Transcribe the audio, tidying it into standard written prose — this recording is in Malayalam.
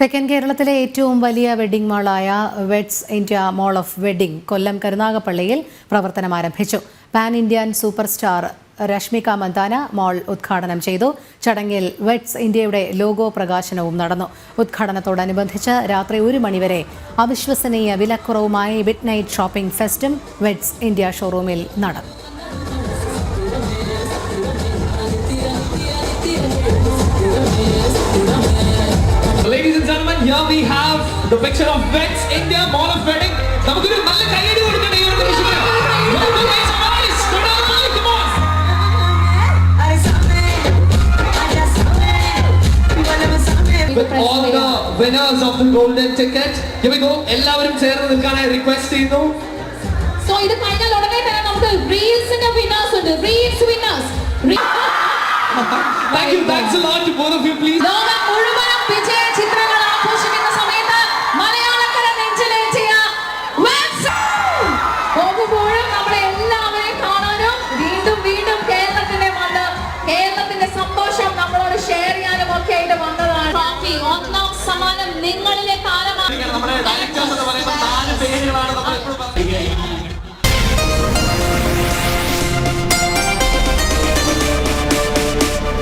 തെക്കൻ കേരളത്തിലെ ഏറ്റവും വലിയ വെഡ്ഡിംഗ് മാളായ weds India mall of wedding Kollam കരുനാഗപ്പള്ളിയിൽ പ്രവർത്തനം ആരംഭിച്ചു. Pan Indian super star Rashmika Mandanna mall ഉദ്ഘാടനം ചെയ്തു. ചടങ്ങിൽ വെഡ്സ് ഇന്ത്യയുടെ ലോഗോ പ്രകാശനവും നടന്നു. ഉദ്ഘാടനത്തോടനുബന്ധിച്ച് രാത്രി 1 മണിവരെ അവിശ്വസനീയ വിലക്കുറവുമായി മിഡ് നൈറ്റ് ഷോപ്പിംഗ് ഫെസ്റ്റും വെഡ്സ് ഇന്ത്യ ഷോറൂമിൽ നടന്നു. Ladies and gentlemen, here we have the picture of Vex India Mall of Wedding. നമുക്കൊരു നല്ല കൈയടി കൊടുക്കണേ ഈ ഒരു നിമിഷത്തിൽ. With all the winners of the golden ticket, here we go. എല്ലാവരും ചേർന്ന് നിൽക്കാനായി റിക്വസ്റ്റ് ചെയ്യുന്നു. So ഇത് കഴിഞ്ഞാൽ ഉടനെ തന്നെ നമുക്ക് റീൽസിന്റെ വിന്നേഴ്സ് ഉണ്ട്. Reels winners. Thank you. Thanks a lot to both of you, please. ലോകം മുഴുവനും വിജയ ചിത്രങ്ങൾ ആഘോഷിക്കുന്ന സമയത്ത് മലയാളക്കര നെഞ്ചിലേറ്റിയ പോകുമ്പോഴും നമ്മളെ എല്ലാവരെയും കാണാനും വീണ്ടും വീണ്ടും കേരളത്തിന്റെ മണ്ണ്, കേരളത്തിന്റെ സന്തോഷം നമ്മളോട് ഷെയർ ചെയ്യാനും ഒക്കെ ആയിട്ട് വന്നതാണ്. ഒന്നാം സമ്മാനം നിങ്ങളിലെ താരമാണ്.